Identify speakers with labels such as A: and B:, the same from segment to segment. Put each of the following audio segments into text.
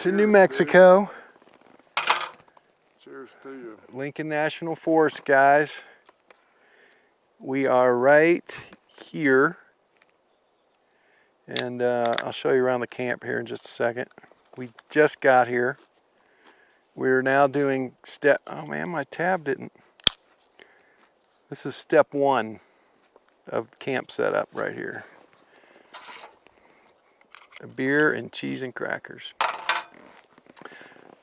A: to New Mexico.
B: Cheers to you.
A: Lincoln National Forest, guys. We are right here. And I'll show you around the camp here in just a second. We just got here. We're now doing oh man, my tab didn't. This is step 1 of camp setup right here. A beer and cheese and crackers.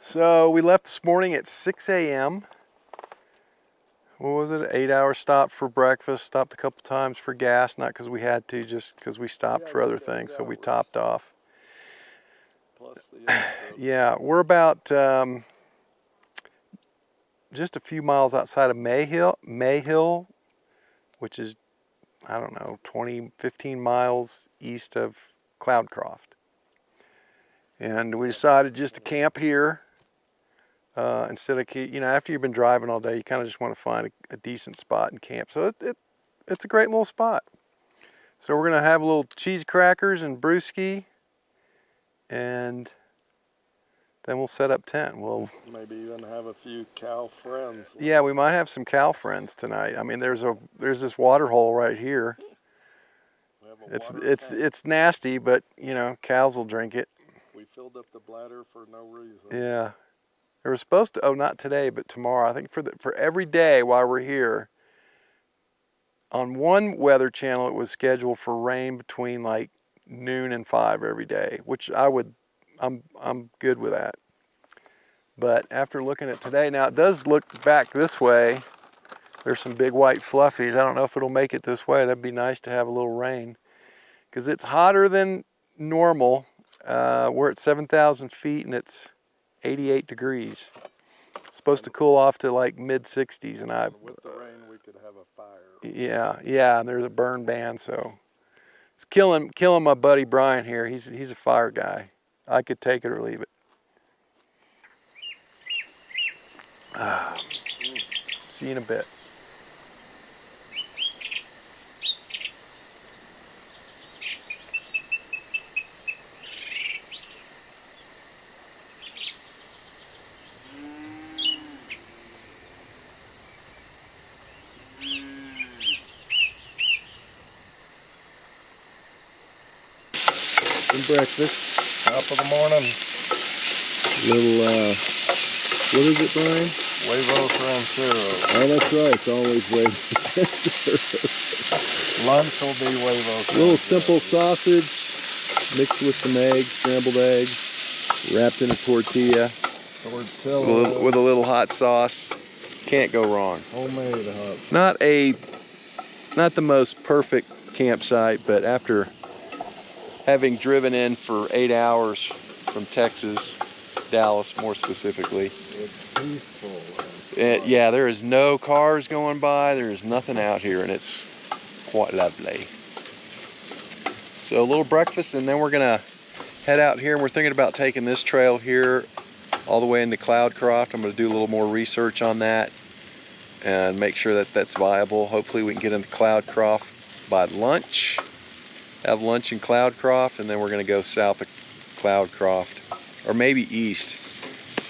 A: So we left this morning at 6 a.m. What was it? An 8-hour stop for breakfast. Stopped a couple times for gas, not because we had to, just because we stopped for other things. So we topped off.
B: Plus the
A: yeah, we're about just a few miles outside of Mayhill, which is, I don't know, 15 miles east of Cloudcroft. And we decided just to camp here. Instead of, after you've been driving all day, you kind of just want to find a decent spot and camp. So it's a great little spot. So we're going to have a little cheese crackers and brewski, and then we'll set up tent. We'll
B: maybe even have a few cow friends.
A: Yeah, we might have some cow friends tonight. I mean, there's this water hole right here. It's nasty, but cows will drink it.
B: We filled up the bladder for no reason.
A: Yeah. They were supposed to, not today, but tomorrow. I think for every day while we're here, on one weather channel it was scheduled for rain between like noon and 5 every day, which I'm good with that. But after looking at today, now it does look back this way. There's some big white fluffies. I don't know if it'll make it this way. That'd be nice to have a little rain, because it's hotter than normal. We're at 7,000 feet and it's 88 degrees. It's supposed to cool off to like mid-60s, and
B: with the rain we could have a fire.
A: Yeah, and there's a burn ban, so it's killing my buddy Brian here. He's a fire guy. I could take it or leave it. See you in a bit. Some breakfast.
B: Top of the morning.
A: Little, what is it, Brian?
B: Huevos rancheros.
A: Oh, that's right. It's always huevos rancheros.
B: Lunch will be huevos.
A: A little simple sausage mixed with some eggs, scrambled eggs, wrapped in a tortilla. With a little hot sauce. Can't go wrong.
B: Homemade hot.
A: Not the most perfect campsite, but after having driven in for 8 hours from Texas, Dallas more specifically.
B: It's peaceful.
A: Yeah, there is no cars going by. There is nothing out here, and it's quite lovely. So a little breakfast, and then we're gonna head out here, and we're thinking about taking this trail here all the way into Cloudcroft. I'm gonna do a little more research on that and make sure that that's viable. Hopefully we can get into Cloudcroft by lunch. Have lunch in Cloudcroft, and then we're going to go south of Cloudcroft, or maybe east,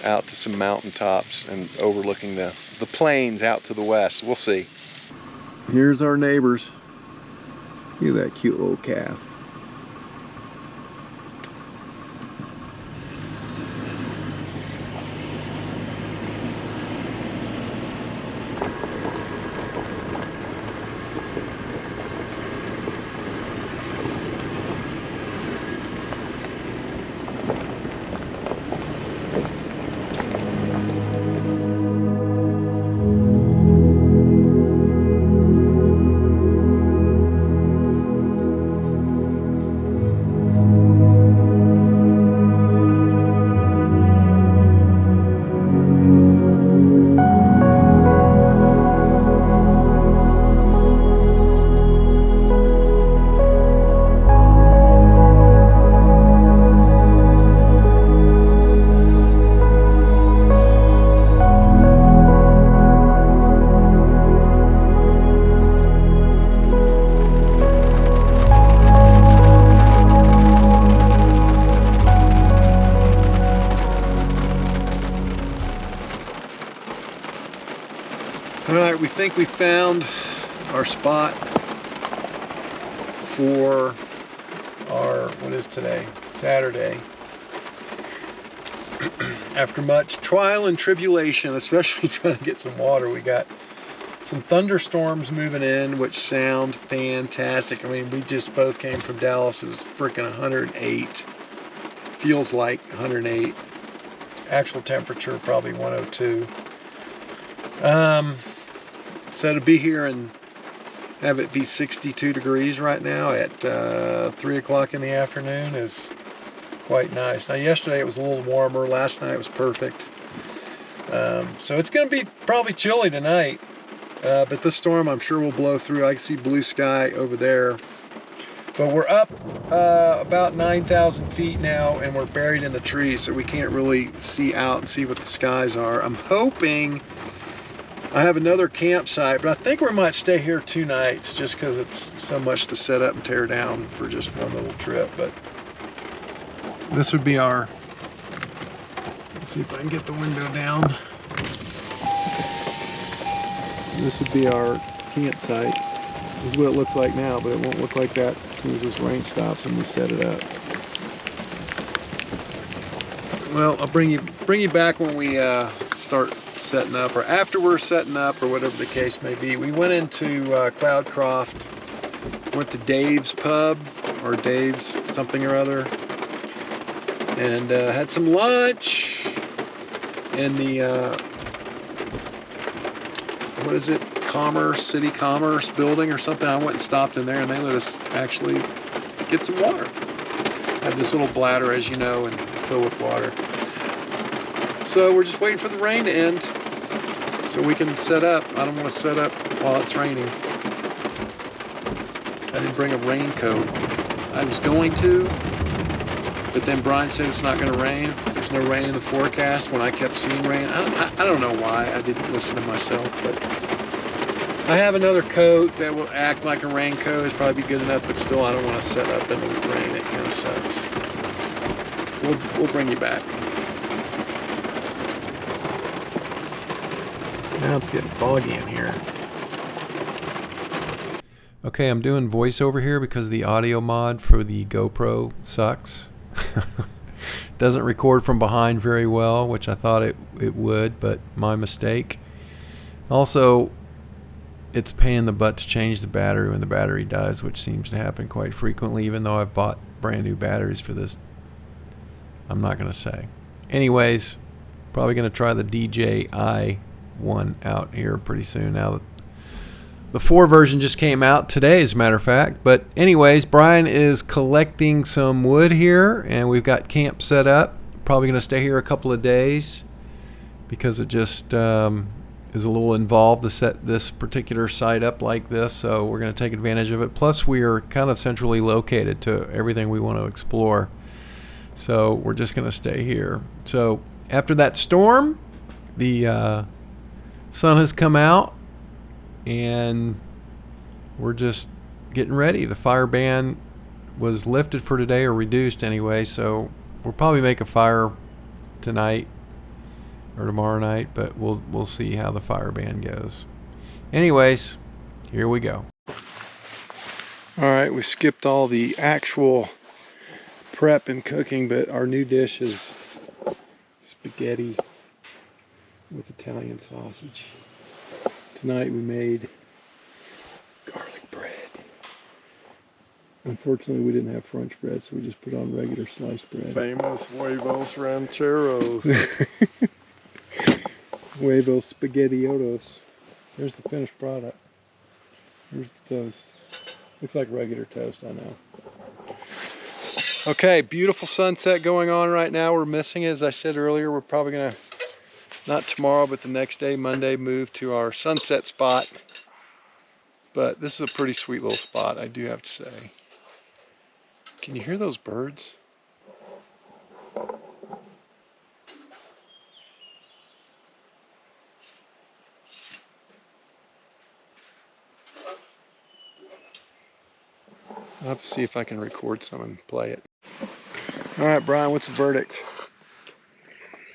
A: out to some mountaintops and overlooking the plains out to the west. We'll see. Here's our neighbors. Look at that cute little calf. All right, we think we found our spot for our, what is today? Saturday. After much trial and tribulation, especially trying to get some water, we got some thunderstorms moving in, which sound fantastic. I mean, we just both came from Dallas. It was freaking 108. Feels like 108. Actual temperature probably 102. So to be here and have it be 62 degrees right now at 3 o'clock in the afternoon is quite nice. Now yesterday it was a little warmer. Last night was perfect. So it's going to be probably chilly tonight. But this storm I'm sure will blow through. I can see blue sky over there. But we're up about 9,000 feet now, and we're buried in the trees, so we can't really see out and see what the skies are. I'm hoping I have another campsite, but I think we might stay here 2 nights just because it's so much to set up and tear down for just one little trip. But this would be our, let's see if I can get the window down. This would be our campsite. This is what it looks like now, but it won't look like that as soon as this rain stops and we set it up. Well, I'll bring you back when we start setting up, or after we're setting up, or whatever the case may be. We went into Cloudcroft, went to Dave's Pub, or Dave's something or other, and had some lunch in the what is it, City Commerce building or something. I went and stopped in there and they let us actually get some water. I have this little bladder, as you know, and fill with water. So we're just waiting for the rain to end so we can set up. I don't want to set up while it's raining. I didn't bring a raincoat. I was going to, but then Brian said it's not going to rain. There's no rain in the forecast when I kept seeing rain. I don't know why. I didn't listen to myself, but I have another coat that will act like a raincoat. It's probably be good enough, but still I don't want to set up in the rain. It kind of sucks. We'll bring you back. Now it's getting foggy in here.
C: Okay, I'm doing voiceover here because the audio mod for the GoPro sucks. Doesn't record from behind very well, which I thought it would, but my mistake. Also, it's a pain in the butt to change the battery when the battery dies, which seems to happen quite frequently, even though I've bought brand new batteries for this. I'm not going to say. Anyways, probably going to try the DJI one out here pretty soon now that the 4 version just came out today, as a matter of fact. But anyways, Brian is collecting some wood here, and we've got camp set up. Probably going to stay here a couple of days because it just is a little involved to set this particular site up like this. So we're going to take advantage of it. Plus, we are kind of centrally located to everything we want to explore. So we're just going to stay here. So after that storm, the sun has come out, and we're just getting ready. The fire ban was lifted for today, or reduced anyway, so we'll probably make a fire tonight or tomorrow night, but we'll see how the fire ban goes. Anyways, here we go.
A: All right, we skipped all the actual prep and cooking, but our new dish is spaghetti with Italian sausage. Tonight we made garlic bread. Unfortunately, we didn't have French bread, so we just put on regular sliced bread.
B: Famous huevos rancheros.
A: Huevos spaghettiotos. There's the finished product. Here's the toast. Looks like regular toast, I know. Okay, beautiful sunset going on right now. We're missing it. As I said earlier, we're probably going to, not tomorrow, but the next day, Monday, move to our sunset spot. But this is a pretty sweet little spot, I do have to say. Can you hear those birds? I'll have to see if I can record some and play it. All right, Brian, what's the verdict?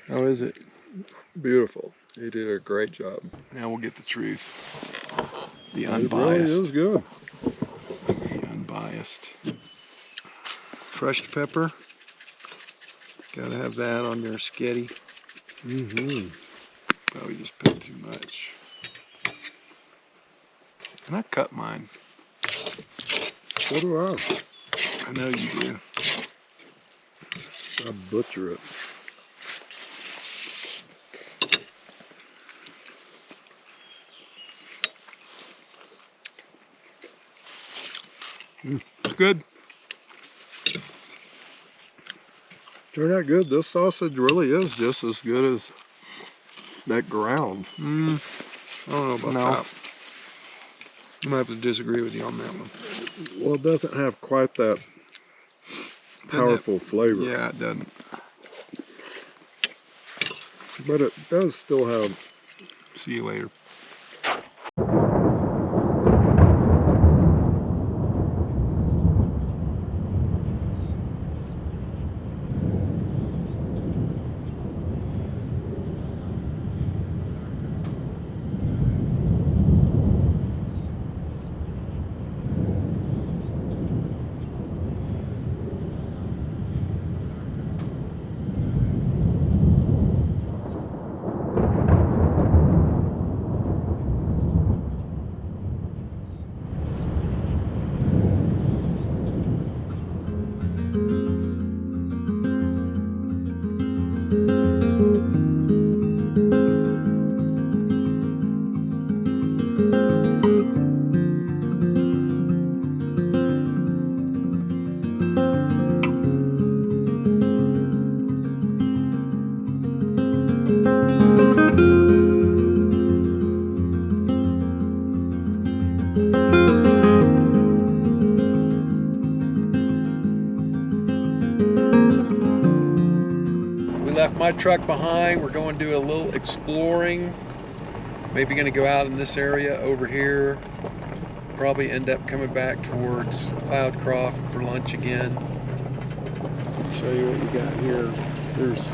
A: How is it?
B: Beautiful. He did a great job.
A: Now we'll get the truth. The
B: It really
A: unbiased.
B: is good.
A: The unbiased. Crushed pepper. Gotta have that on your sketty.
B: Mm-hmm.
A: Probably just put too much. And I cut mine.
B: So do I.
A: I know you do.
B: I butcher it.
A: Good.
B: Turned out good. This sausage really is just as good as that ground.
A: I don't know about
B: No.
A: that. I'm gonna have to disagree with you on that one.
B: Well, it doesn't have quite that powerful flavor.
A: Yeah, it doesn't.
B: But it does still have.
A: See you later. Left my truck behind. We're going to do a little exploring. Maybe going to go out in this area over here. Probably end up coming back towards Cloudcroft for lunch again.
C: Show you what we got here. There's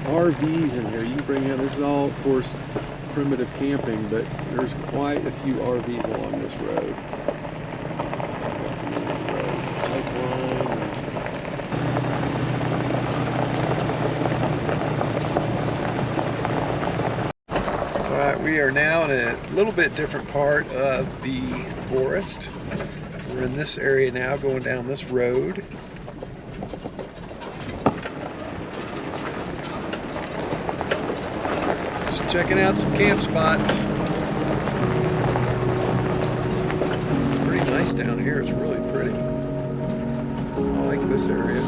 C: RVs in here. You can bring out, this is all, of course, primitive camping, but there's quite a few RVs along this road.
A: Alright, we are now in a little bit different part of the forest. We're in this area now, going down this road. Just checking out some camp spots. It's pretty nice down here, it's really pretty. I like this area.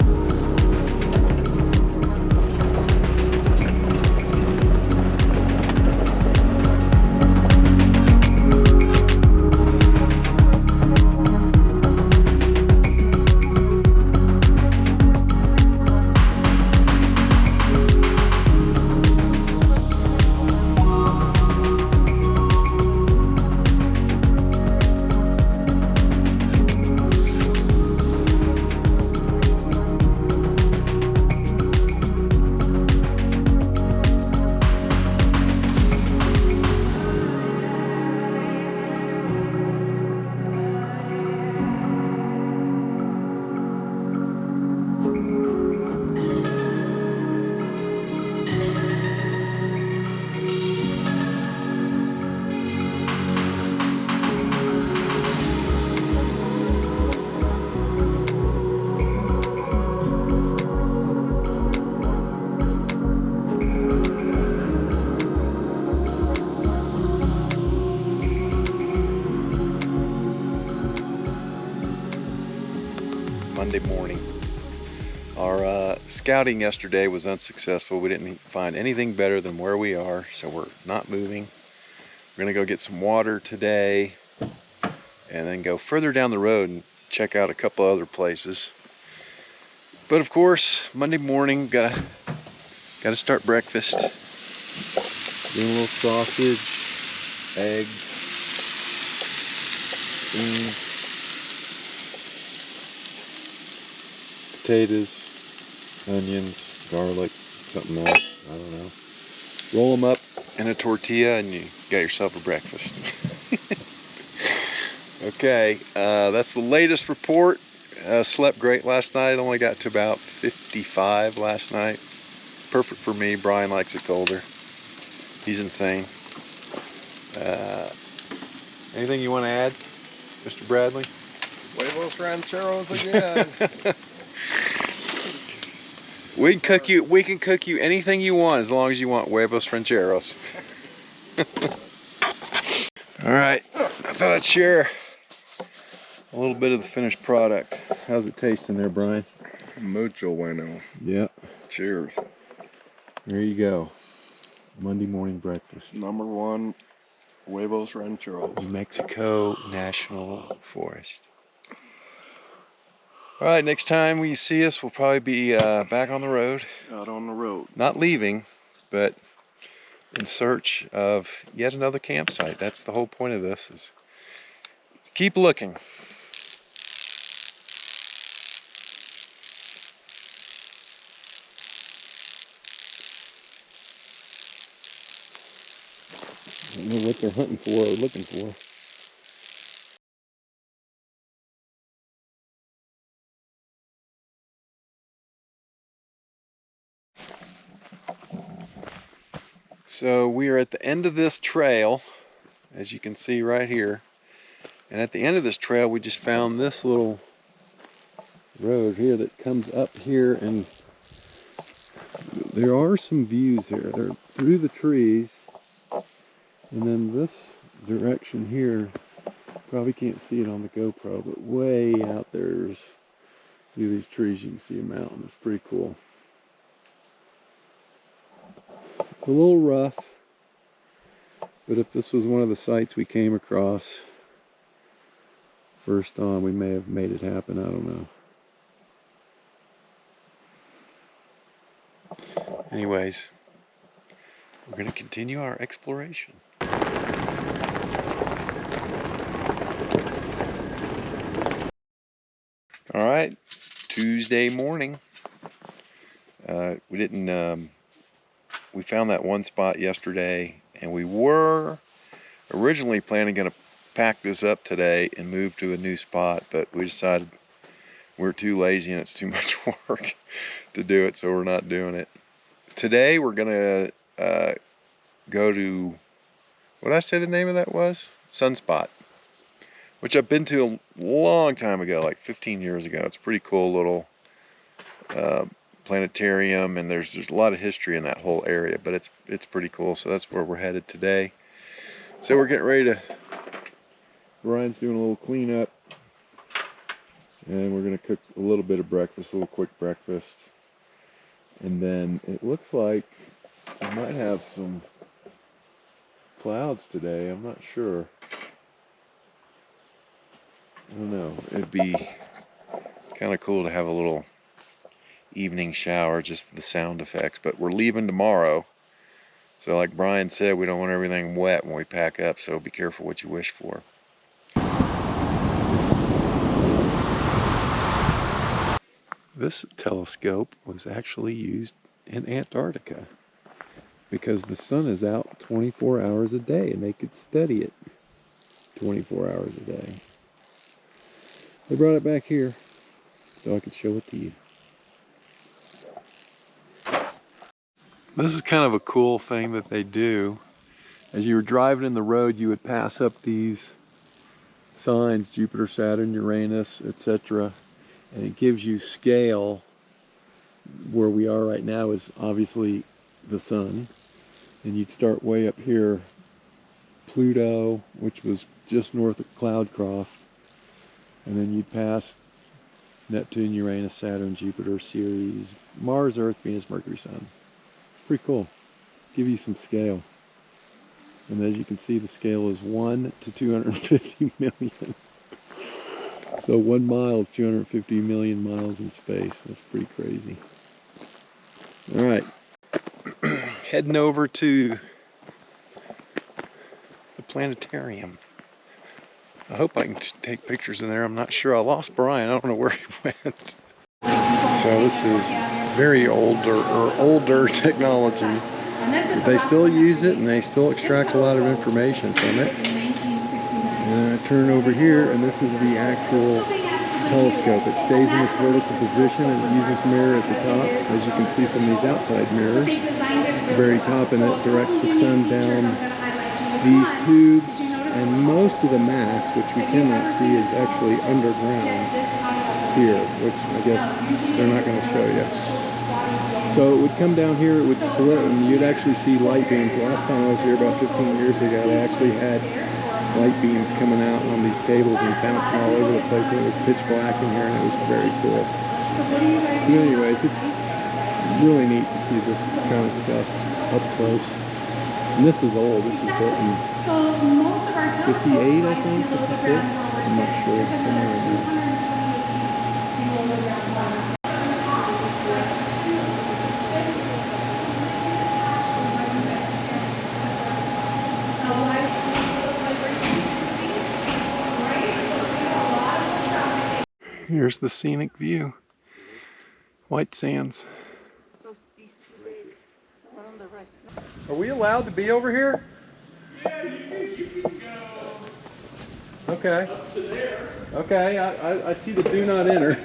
A: Monday morning. Our scouting yesterday was unsuccessful. We didn't find anything better than where we are, so we're not moving. We're gonna go get some water today and then go further down the road and check out a couple other places. But of course, Monday morning, gotta start breakfast.
C: Doing a little sausage, eggs, beans, potatoes, onions, garlic,
A: something else. I don't know. Roll them up in a tortilla and you got yourself a breakfast. Okay, that's the latest report. Slept great last night. Only got to about 55 last night. Perfect for me. Brian likes it colder. He's insane. Anything you want to add, Mr. Bradley?
B: Huevos rancheros again.
A: We can cook you anything you want as long as you want huevos rancheros. All right, I thought I'd share a little bit of the finished product. How's it tasting there, Brian?
B: Mucho bueno.
A: Yeah.
B: Cheers.
A: There you go. Monday morning breakfast.
B: #1, huevos rancheros.
A: New Mexico National Forest. All right, next time you see us, we'll probably be back on the road.
B: Out on the road.
A: Not leaving, but in search of yet another campsite. That's the whole point of this, is keep looking. I don't know what they're hunting for or looking for. So we are at the end of this trail, as you can see right here. And at the end of this trail, we just found this little road here that comes up here, and there are some views here. They're through the trees, and then this direction here, probably can't see it on the GoPro, but way out there's through these trees you can see a mountain. It's pretty cool. It's a little rough, but if this was one of the sites we came across first on, we may have made it happen. I don't know. Anyways, we're going to continue our exploration. All right, Tuesday morning. We found that one spot yesterday, and we were originally planning to pack this up today and move to a new spot, but we decided we're too lazy and it's too much work to do it, so we're not doing it. Today we're gonna go to, what did I say the name of that was? Sunspot, which I've been to a long time ago, like 15 years ago. It's a pretty cool little planetarium, and there's a lot of history in that whole area, but it's pretty cool. So that's where we're headed today. So we're getting ready to, Ryan's doing a little cleanup, and we're gonna cook a little bit of breakfast, a little quick breakfast, and then it looks like we might have some clouds today. I'm not sure. I don't know. It'd be kind of cool to have a little evening shower just for the sound effects, but we're leaving tomorrow. So like Brian said, we don't want everything wet when we pack up, so be careful what you wish for. This telescope was actually used in Antarctica because the sun is out 24 hours a day and they could study it 24 hours a day. They brought it back here so I could show it to you. This is kind of a cool thing that they do. As you were driving in the road, you would pass up these signs, Jupiter, Saturn, Uranus, etc. And it gives you scale. Where we are right now is obviously the sun. And you'd start way up here, Pluto, which was just north of Cloudcroft. And then you'd pass Neptune, Uranus, Saturn, Jupiter, Ceres, Mars, Earth, Venus, Mercury, Sun. Pretty cool. Give you some scale. And as you can see, the scale is 1 to 250 million. So 1 mile is 250 million miles in space. That's pretty crazy. All right. Heading over to the planetarium. I hope I can take pictures in there. I'm not sure. I lost Brian. I don't know where he went. So this is very older technology. But they still use it and they still extract a lot of information from it. And I turn over here and this is the actual telescope. It stays in this vertical position and it uses mirror at the top, as you can see from these outside mirrors. At the very top, and it directs the sun down these tubes, and most of the mass, which we cannot see, is actually underground here, which I guess they're not going to show you. So it would come down here, it would split, and you'd actually see light beams. Last time I was here about 15 years ago, they actually had light beams coming out on these tables and bouncing all over the place, and it was pitch black in here, and it was very cool. But anyways, it's really neat to see this kind of stuff up close. And this is old. This was built in 58, I think, 56. I'm not sure, somewhere in there. Here's the scenic view. White sands. Are we allowed to be over here?
D: Yeah, you can go
A: Okay.
D: up to there.
A: Okay, I see the do not enter.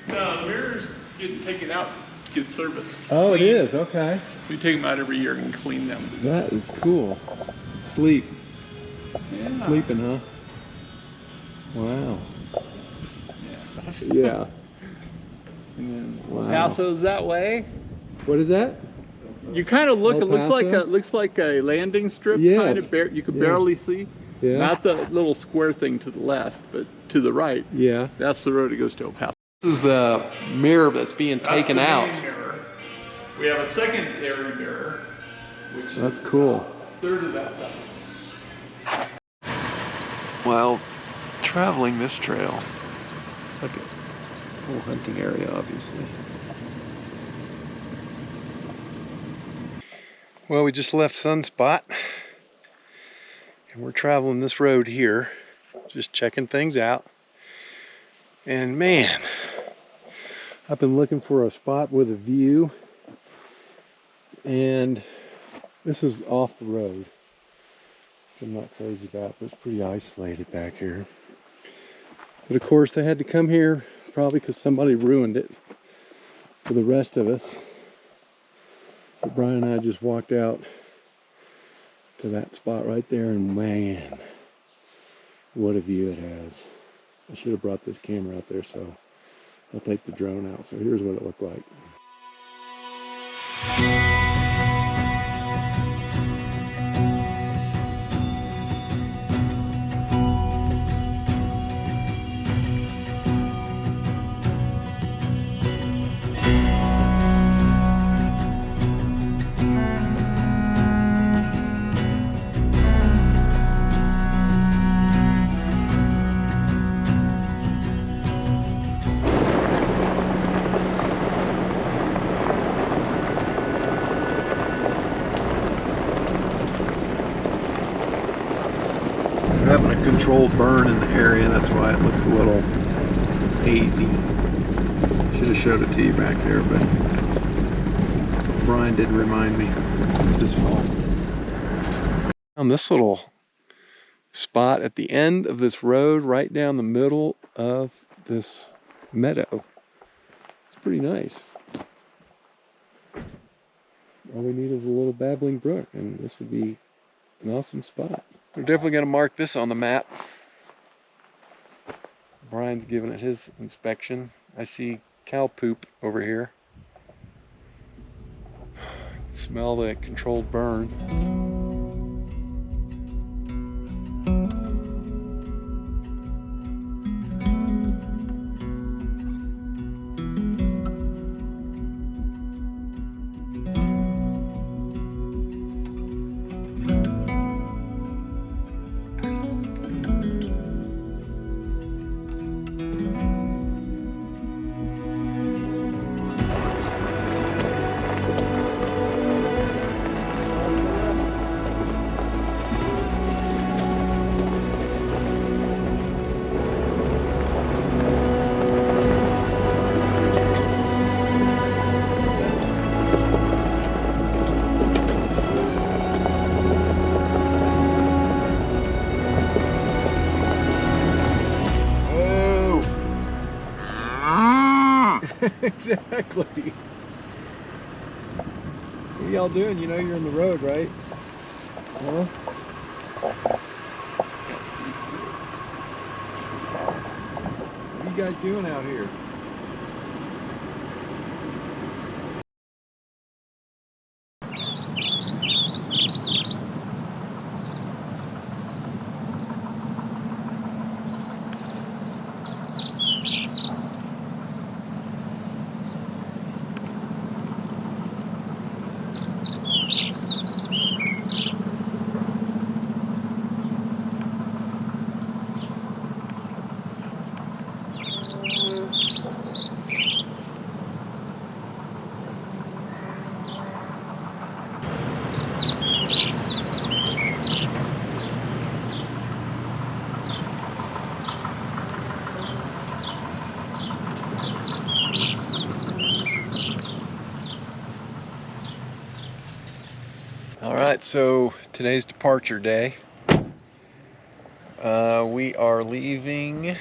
D: No, the mirror's getting taken out to get service.
A: Oh, it
D: Clean.
A: is, okay.
D: We take them out every year and clean them.
A: That is cool. Sleep.
D: Yeah.
A: Sleeping, huh? Wow.
D: Yeah.
A: Yeah.
D: And then
A: Wow.
D: Paso's that way.
A: What is that?
D: You kind of look.
A: El
D: It
A: Paso?
D: looks like a landing strip.
A: Yes.
D: Kind of you can
A: Yeah.
D: barely see.
A: Yeah.
D: Not the little square thing to the left, but to the right.
A: Yeah.
D: That's the road that goes to El Paso.
A: This is the mirror that's being
D: That's
A: taken
D: the main
A: out.
D: mirror. We have a secondary mirror, which
A: That's
D: is
A: cool.
D: a third of that size.
A: While traveling this trail, it's like a little hunting area, obviously. Well, we just left Sunspot, and we're traveling this road here, just checking things out. And man, I've been looking for a spot with a view, and this is off the road, which I'm not crazy about, but it's pretty isolated back here. But of course they had to come here probably because somebody ruined it for the rest of us. But Brian and I just walked out to that spot right there, and man, what a view it has. I should have brought this camera out there, so I'll take the drone out. So here's what it looked like. We're having a controlled burn in the area, that's why it looks a little hazy. Should have showed it to you back there, but Brian did remind me. It's his fault. On this little spot at the end of this road, right down the middle of this meadow. It's pretty nice. All we need is a little babbling brook, and this would be an awesome spot. We're definitely going to mark this on the map. Brian's giving it his inspection. I see cow poop over here. Smell the controlled burn.
B: Exactly. What are y'all doing? You know you're on the road, right? Huh? What are you guys doing out here?
A: All right, so today's departure day. We are leaving.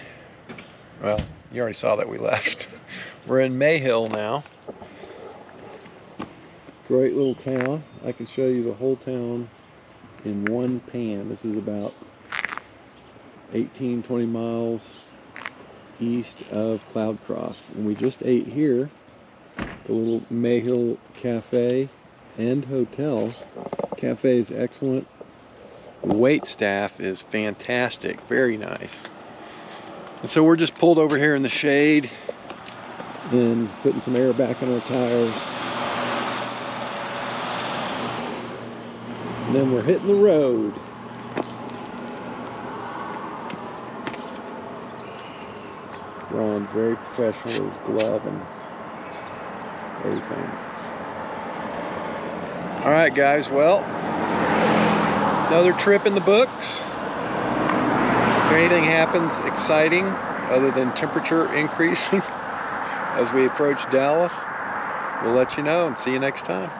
A: Well, you already saw that we left. We're in Mayhill now. Great little town. I can show you the whole town in one pan. This is about 18, 20 miles east of Cloudcroft. And we just ate here, the little Mayhill Cafe and Hotel. Cafe is excellent. The wait staff is fantastic, very nice. And so we're just pulled over here in the shade and putting some air back in our tires. And then we're hitting the road. Ron, very professional with his glove and everything. All right, guys, well, another trip in the books. If anything happens exciting other than temperature increasing as we approach Dallas, we'll let you know and see you next time.